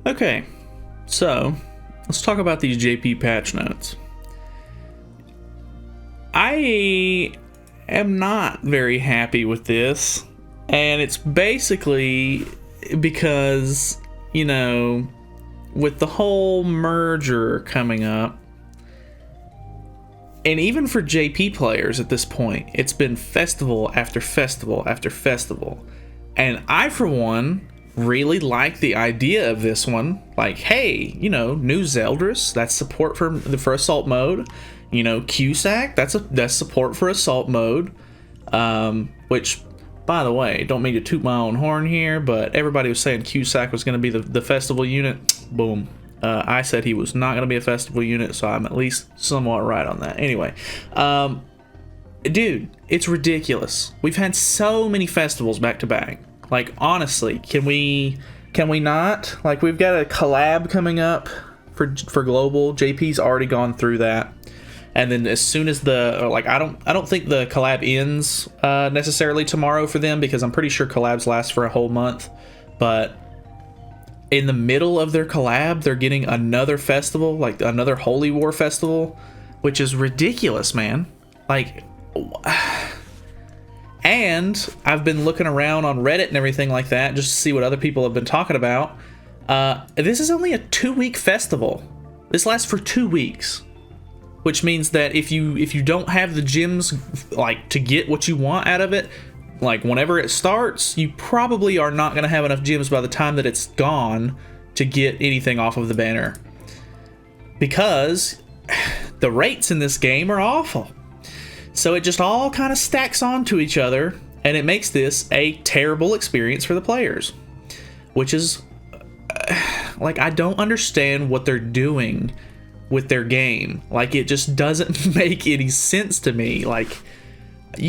Okay, so let's talk about these JP patch notes. I am not very happy with this, and it's basically because, with the whole merger coming up, and even for JP players at this point, it's been festival after festival after festival. And I, for one, really like the idea of this one. Like, hey, new Zeldris, that's support for assault mode. Cusack, that's support for assault mode. Which, by the way, don't mean to toot my own horn here, but everybody was saying Cusack was going to be the festival unit. Boom. I said he was not going to be a festival unit, so I'm at least somewhat right on that. Anyway, dude, it's ridiculous. We've had so many festivals back to back. Like, honestly, can we not? Like, we've got a collab coming up for global. JP's already gone through that. And then as soon as I don't think the collab ends necessarily tomorrow for them, because I'm pretty sure collabs last for a whole month. But in the middle of their collab, they're getting another festival, like another Holy War festival, which is ridiculous, man. Like, and I've been looking around on Reddit and everything like that just to see what other people have been talking about. This is only a 2-week festival. This lasts for 2 weeks, which means that if you don't have the gems like to get what you want out of it, like whenever it starts, you probably are not going to have enough gems by the time that it's gone to get anything off of the banner, because the rates in this game are awful. So it just all kind of stacks onto each other, and it makes this a terrible experience for the players, which is like, I don't understand what they're doing with their game. Like, it just doesn't make any sense to me. Like,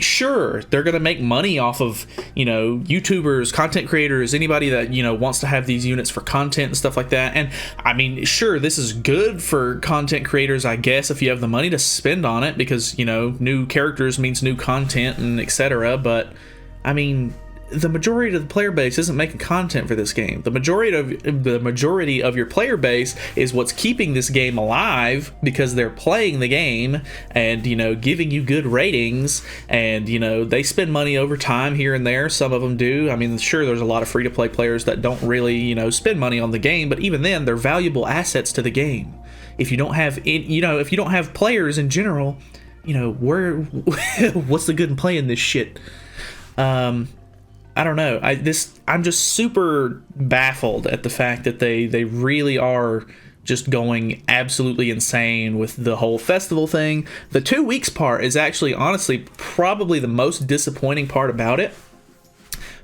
sure, they're gonna make money off of YouTubers, content creators, anybody that wants to have these units for content and stuff like that. And I mean, sure, this is good for content creators, I guess, if you have the money to spend on it, because new characters means new content and etc. But I mean, the majority of the player base isn't making content for this game. The majority of your player base is what's keeping this game alive, because they're playing the game and giving you good ratings, and they spend money over time here and there. Some of them do. I mean, sure, there's a lot of free-to-play players that don't really spend money on the game, but even then, they're valuable assets to the game. If you don't have if you don't have players in general, what's the good in playing this shit? I don't know. I'm just super baffled at the fact that they really are just going absolutely insane with the whole festival thing. The 2 weeks part is actually, honestly, probably the most disappointing part about it,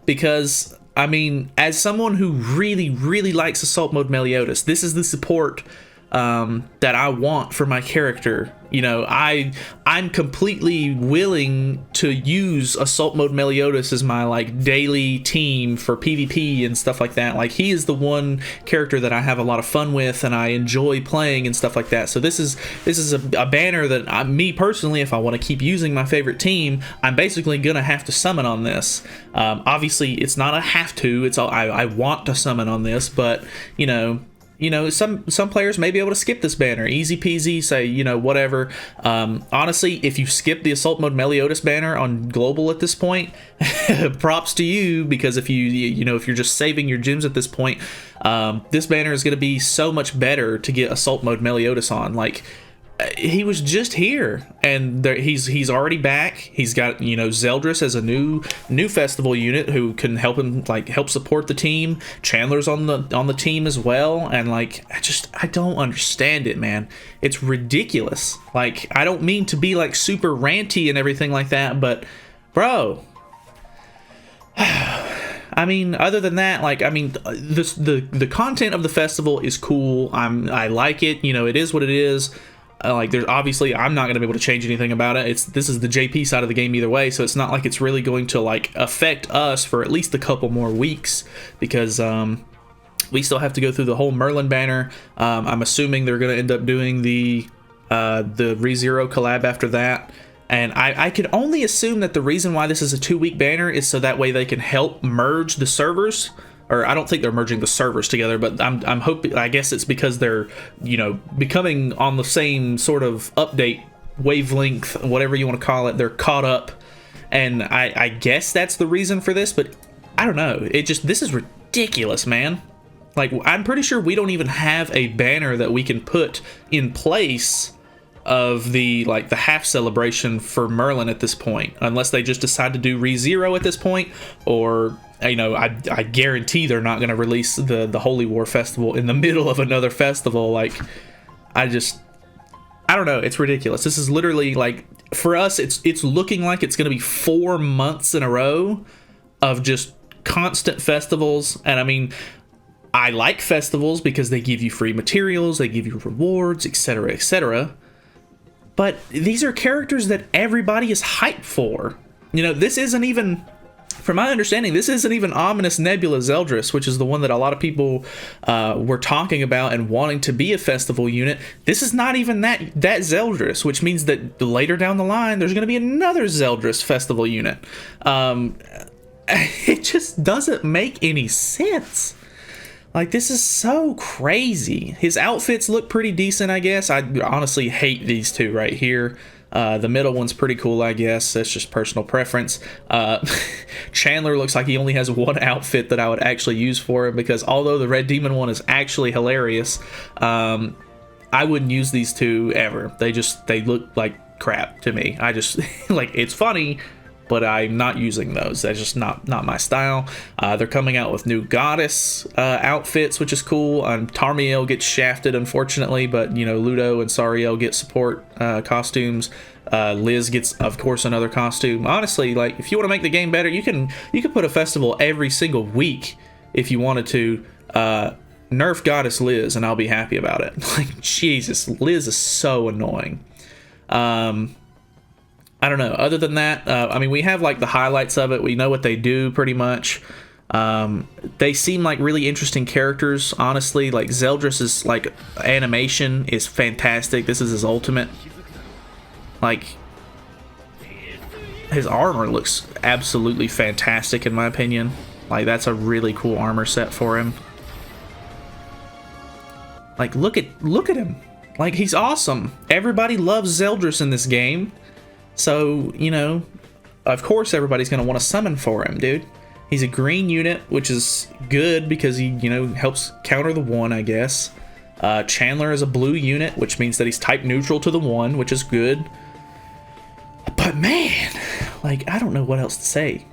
because I mean, as someone who really, really likes Assault Mode Meliodas, this is the support that I want for my character. I'm completely willing to use Assault Mode Meliodas as my like daily team for PvP and stuff like that. Like, he is the one character that I have a lot of fun with and I enjoy playing and stuff like that. So this is a banner that me personally, if I want to keep using my favorite team, I'm basically gonna have to summon on this. Obviously, it's not a have to. It's all I want to summon on this, but some players may be able to skip this banner, easy peasy, say whatever. Honestly, if you skip the Assault Mode Meliodas banner on global at this point, props to you, because if if you're just saving your gems at this point, this banner is going to be so much better to get Assault Mode Meliodas on. Like, he was just here, and he's already back. He's got Zeldris as a new festival unit who can help him, like, help support the team. Chandler's on the team as well, and like, I don't understand it, man. It's ridiculous. Like, I don't mean to be like super ranty and everything like that, but bro, I mean, other than that, like, I mean, the content of the festival is cool. I like it. It is what it is. Like, there's obviously, I'm not going to be able to change anything about it. This is the JP side of the game either way, so it's not like it's really going to like affect us for at least a couple more weeks, because we still have to go through the whole Merlin banner. I'm assuming they're going to end up doing the ReZero collab after that. And I could only assume that the reason why this is a 2-week banner is so that way they can help merge the servers or I don't think they're merging the servers together, but I'm hoping, I guess it's because they're, you know, becoming on the same sort of update wavelength, whatever you want to call it. They're caught up, and I guess that's the reason for this, but I don't know. This is ridiculous, man. Like, I'm pretty sure we don't even have a banner that we can put in place of the half celebration for Merlin at this point, unless they just decide to do ReZero at this point, or, you know, I guarantee they're not going to release the Holy War Festival in the middle of another festival. Like, I don't know. It's ridiculous. This is literally, like, for us, it's looking like it's going to be 4 months in a row of just constant festivals. And I mean, I like festivals because they give you free materials, they give you rewards, etc., etc. But these are characters that everybody is hyped for. You know, this isn't even, from my understanding, this isn't even Ominous Nebula Zeldris, which is the one that a lot of people were talking about and wanting to be a festival unit. This is not even that Zeldris, which means that later down the line, there's going to be another Zeldris festival unit. It just doesn't make any sense. Like, this is so crazy. His outfits look pretty decent, I guess. I honestly hate these two right here. The middle one's pretty cool, I guess. That's just personal preference. Chandler looks like he only has one outfit that I would actually use for him, because although the Red Demon one is actually hilarious, I wouldn't use these two ever. They look like crap to me. I just, like, it's funny, but I'm not using those. That's just not my style. They're coming out with new goddess outfits, which is cool. Tarmiel gets shafted, unfortunately, but, you know, Ludo and Sariel get support costumes. Liz gets, of course, another costume. Honestly, like, if you want to make the game better, you can put a festival every single week if you wanted to. Nerf Goddess Liz, and I'll be happy about it. Like, Jesus, Liz is so annoying. I don't know. Other than that, I mean, we have like the highlights of it. We know what they do pretty much. They seem like really interesting characters, honestly. Like, Zeldris' like animation is fantastic. This is his ultimate. Like, his armor looks absolutely fantastic in my opinion. Like, that's a really cool armor set for him. Like, look at him. Like, he's awesome. Everybody loves Zeldris in this game. So, you know, of course everybody's going to want to summon for him, dude. He's a green unit, which is good because he, you know, helps counter the 1, I guess. Chandler is a blue unit, which means that he's type neutral to the 1, which is good. But man, like, I don't know what else to say.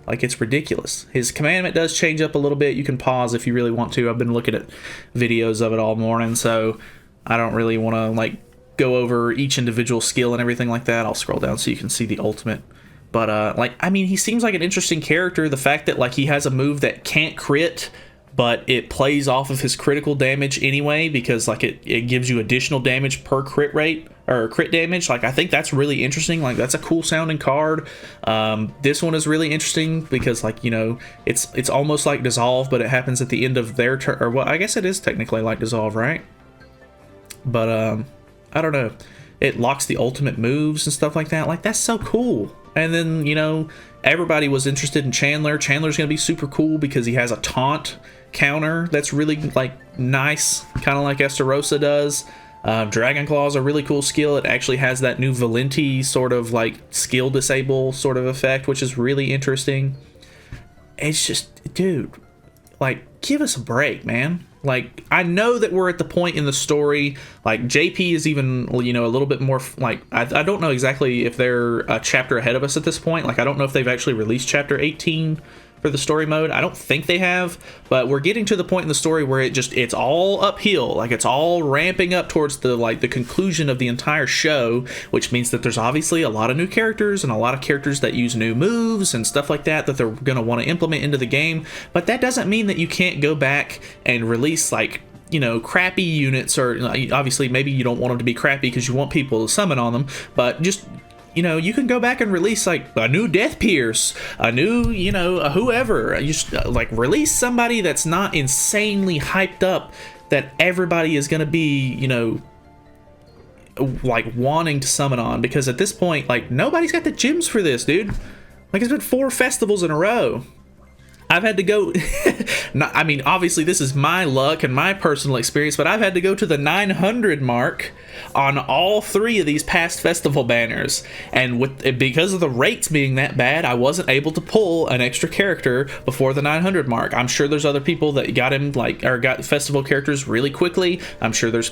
Like, it's ridiculous. His commandment does change up a little bit. You can pause if you really want to. I've been looking at videos of it all morning, so I don't really want to, like, go over each individual skill and everything like that. I'll scroll down so you can see the ultimate. But like, I mean, he seems like an interesting character. The fact that, like, he has a move that can't crit, but it plays off of his critical damage anyway, because, like, it gives you additional damage per crit rate, or crit damage. Like, I think that's really interesting. Like, that's a cool sounding card. This one is really interesting because, like, you know, it's almost like Dissolve, but it happens at the end of their turn, or, well, I guess it is technically like Dissolve, right? But I don't know. It locks the ultimate moves and stuff like that. Like, that's so cool. And then, you know, everybody was interested in Chandler. Chandler's going to be super cool because he has a taunt counter that's really, like, nice. Kind of like Estarossa does. Dragon Claw is a really cool skill. It actually has that new Valenti sort of, like, skill disable sort of effect, which is really interesting. It's just, dude, like, give us a break, man. Like, I know that we're at the point in the story, like, JP is even, you know, a little bit more, like, I don't know exactly if they're a chapter ahead of us at this point. Like, I don't know if they've actually released chapter 18 for the story mode. I don't think they have, but we're getting to the point in the story where it's all uphill. Like, it's all ramping up towards the, like, the conclusion of the entire show, which means that there's obviously a lot of new characters and a lot of characters that use new moves and stuff like that they're going to want to implement into the game. But that doesn't mean that you can't go back and release, like, you know, crappy units, or obviously maybe you don't want them to be crappy because you want people to summon on them, but just, you know, you can go back and release, like, a new Death Pierce, a new, you know, whoever. You just, like, release somebody that's not insanely hyped up that everybody is going to be, you know, like, wanting to summon on. Because at this point, like, nobody's got the gems for this, dude. Like, it's been 4 festivals in a row. I've had to go, I mean, obviously this is my luck and my personal experience, but I've had to go to the 900 mark on all 3 of these past festival banners. And because of the rates being that bad, I wasn't able to pull an extra character before the 900 mark. I'm sure there's other people that got him, got festival characters really quickly. I'm sure there's,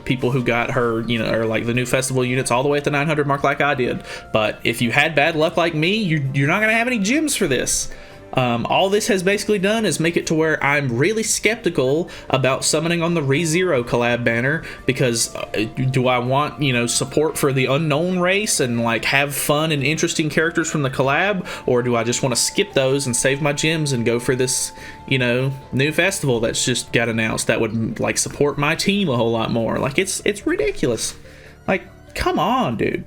people who got her, or like the new festival units all the way at the 900 mark like I did. But if you had bad luck like me, you're not going to have any gems for this. All this has basically done is make it to where I'm really skeptical about summoning on the ReZero collab banner, because do I want, support for the unknown race and like have fun and interesting characters from the collab, or do I just want to skip those and save my gems and go for this, new festival that's just got announced that would like support my team a whole lot more? Like it's ridiculous. Like, come on, dude.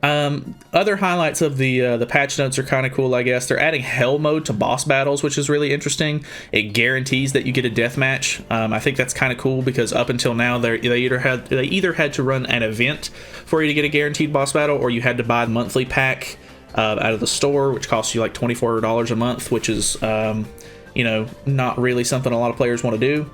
Other highlights of the patch notes are kind of cool, I guess. They're adding hell mode to boss battles, which is really interesting. It guarantees that you get a death match. I think that's kind of cool, because up until now they either had to run an event for you to get a guaranteed boss battle, or you had to buy the monthly pack out of the store, which costs you like $24 a month, which is not really something a lot of players want to do.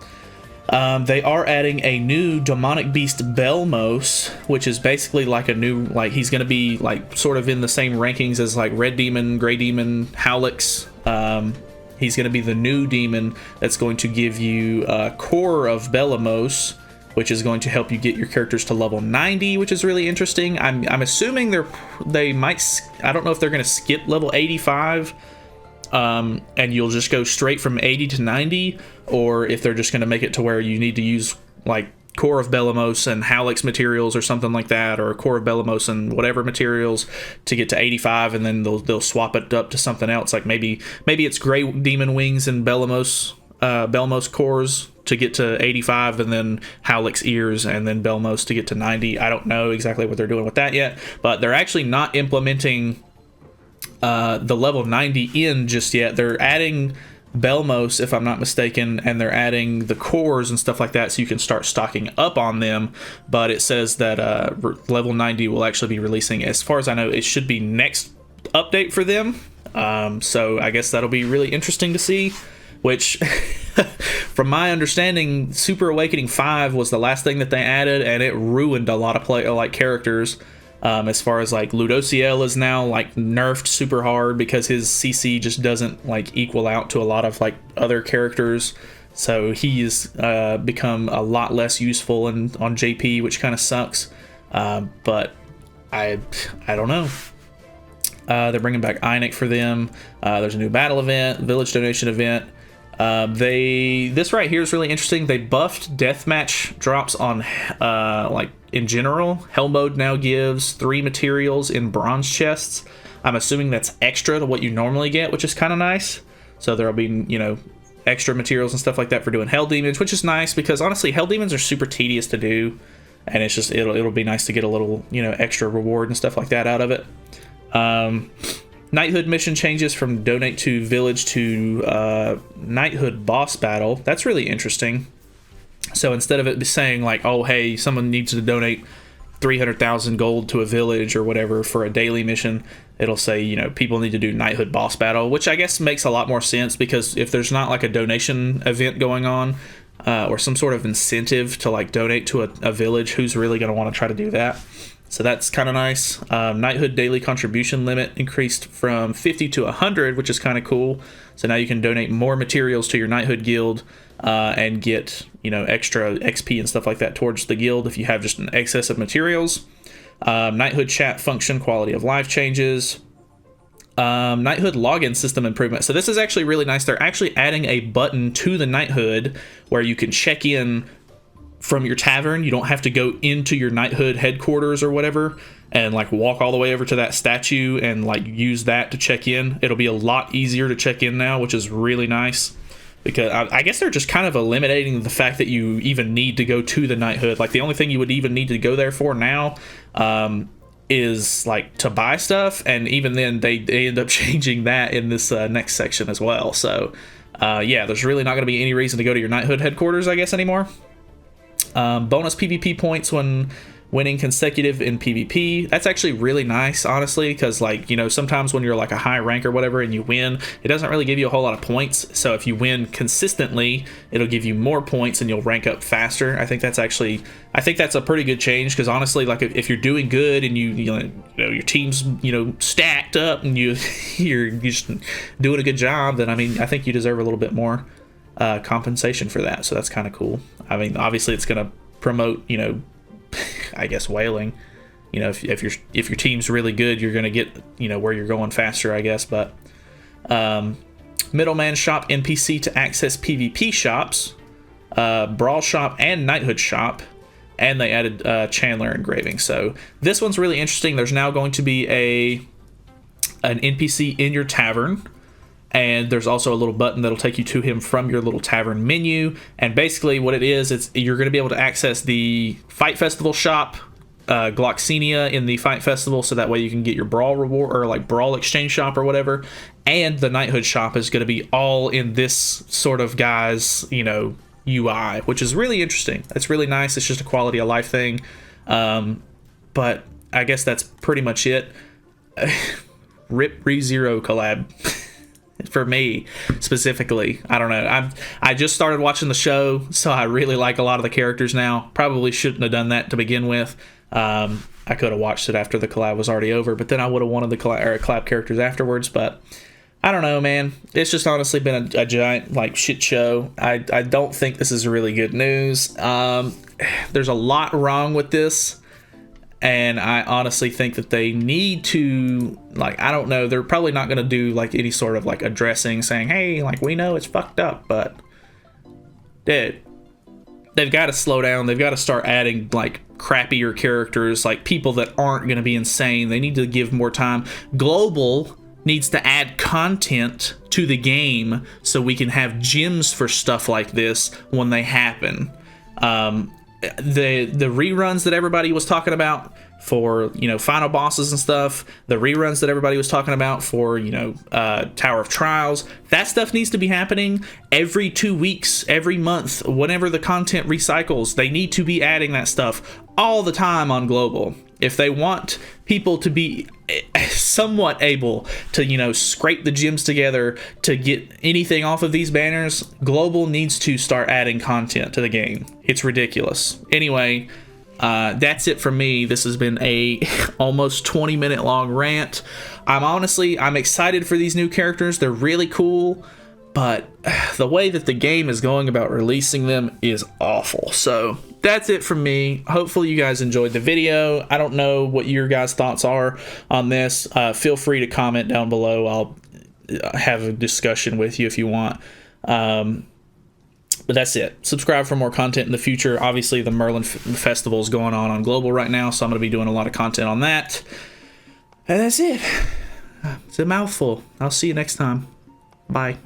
They are adding a new demonic beast Belmos, which is basically like a new, like he's going to be like sort of in the same rankings as like Red Demon, Grey Demon, Howlix. He's going to be the new demon that's going to give you a core of Belmos, which is going to help you get your characters to level 90, which is really interesting. I'm assuming they might, I don't know if they're going to skip level 85. And you'll just go straight from 80 to 90, or if they're just going to make it to where you need to use like Core of Belmos and Howlix materials or something like that, or Core of Belmos and whatever materials to get to 85, and then they'll swap it up to something else. Like maybe it's Grey Demon Wings and Belmos cores to get to 85, and then Howlix ears and then Belmos to get to 90. I don't know exactly what they're doing with that yet, but they're actually not implementing the level 90 in just yet. They're adding Belmos, if I'm not mistaken, and they're adding the cores and stuff like that, so you can start stocking up on them. But it says that level 90 will actually be releasing, as far as I know, it should be next update for them. So I guess that'll be really interesting to see. Which, from my understanding, Super Awakening 5 was the last thing that they added, and it ruined a lot of characters. As far as like Ludociel is now like nerfed super hard because his CC just doesn't like equal out to a lot of like other characters, so he's become a lot less useful on JP, which kind of sucks. But I don't know. They're bringing back Einik for them. There's a new battle event, village donation event. This right here is really interesting. They buffed deathmatch drops on like in general. Hell mode now gives 3 materials in bronze chests. I'm assuming that's extra to what you normally get, which is kind of nice. So there'll be extra materials and stuff like that for doing hell demons, which is nice, because honestly hell demons are super tedious to do, and it's just it'll be nice to get a little extra reward and stuff like that out of it. Knighthood mission changes from donate to village to knighthood boss battle. That's really interesting. So instead of it saying like, oh hey, someone needs to donate 300,000 gold to a village or whatever for a daily mission, it'll say people need to do knighthood boss battle, which I guess makes a lot more sense, because if there's not like a donation event going on or some sort of incentive to like donate to a village, who's really going to want to try to do that? So that's kind of nice. Knighthood daily contribution limit increased from 50 to 100, which is kind of cool. So now you can donate more materials to your Knighthood guild and get extra XP and stuff like that towards the guild if you have just an excess of materials. Knighthood chat function quality of life changes. Knighthood login system improvement. So this is actually really nice. They're actually adding a button to the Knighthood where you can check in from your tavern. You don't have to go into your knighthood headquarters or whatever and like walk all the way over to that statue and like use that to check in. It'll be a lot easier to check in now, which is really nice, because I guess they're just kind of eliminating the fact that you even need to go to the knighthood. Like the only thing you would even need to go there for now is like to buy stuff, and even then they end up changing that in this next section as well. So yeah, there's really not going to be any reason to go to your knighthood headquarters, I guess, anymore. Bonus PvP points when winning consecutive in PvP. That's actually really nice, honestly, because, like, you know, sometimes when you're like a high rank or whatever and you win, it doesn't really give you a whole lot of points. So if you win consistently, it'll give you more points and you'll rank up faster. I think that's a pretty good change, because honestly, like, if you're doing good and you know your team's, you know, stacked up and you're just doing a good job, then I mean, I think you deserve a little bit more compensation for that. So that's kind of cool. I mean, obviously it's going to promote, you know, I guess whaling. You know, if your team's really good, you're going to get, you know, where you're going faster, I guess. But middleman shop NPC to access PvP shops, brawl shop and knighthood shop, and they added Chandler engraving. So this one's really interesting. There's now going to be an NPC in your tavern, and there's also a little button that'll take you to him from your little tavern menu. And basically what it is, you're going to be able to access the Fight Festival shop, Gloxenia in the Fight Festival, so that way you can get your Brawl reward, or like Brawl exchange shop or whatever. And the Knighthood shop is going to be all in this sort of guy's, you know, UI, which is really interesting. It's really nice. It's just a quality of life thing. But I guess that's pretty much it. Rip ReZero collab. For me specifically, I don't know. I just started watching the show, so I really like a lot of the characters now. Probably shouldn't have done that to begin with. I could have watched it after the collab was already over, but then I would have wanted the collab characters afterwards. But I don't know, man. It's just honestly been a giant like shit show. I don't think this is really good news. There's a lot wrong with this. And I honestly think that they need to, like, I don't know, they're probably not going to do, like, any sort of, like, addressing, saying, hey, like, we know it's fucked up, but, dude, they've got to slow down. They've got to start adding, like, crappier characters, like, people that aren't going to be insane. They need to give more time. Global needs to add content to the game so we can have gyms for stuff like this when they happen. The reruns that everybody was talking about for, you know, final bosses and stuff, the reruns that everybody was talking about for, you know, Tower of Trials, that stuff needs to be happening every 2 weeks, every month, whenever the content recycles. They need to be adding that stuff all the time on Global. If they want people to be somewhat able to, you know, scrape the gems together to get anything off of these banners, Global needs to start adding content to the game. It's ridiculous. Anyway, that's it from me. This has been a almost 20-minute long rant. I'm excited for these new characters. They're really cool, but the way that the game is going about releasing them is awful. So that's it from me. Hopefully you guys enjoyed the video. I don't know what your guys' thoughts are on this. Feel free to comment down below. I'll have a discussion with you if you want. But that's it. Subscribe for more content in the future. Obviously, the Merlin Festival is going on Global right now, so I'm going to be doing a lot of content on that. And that's it. It's a mouthful. I'll see you next time. Bye.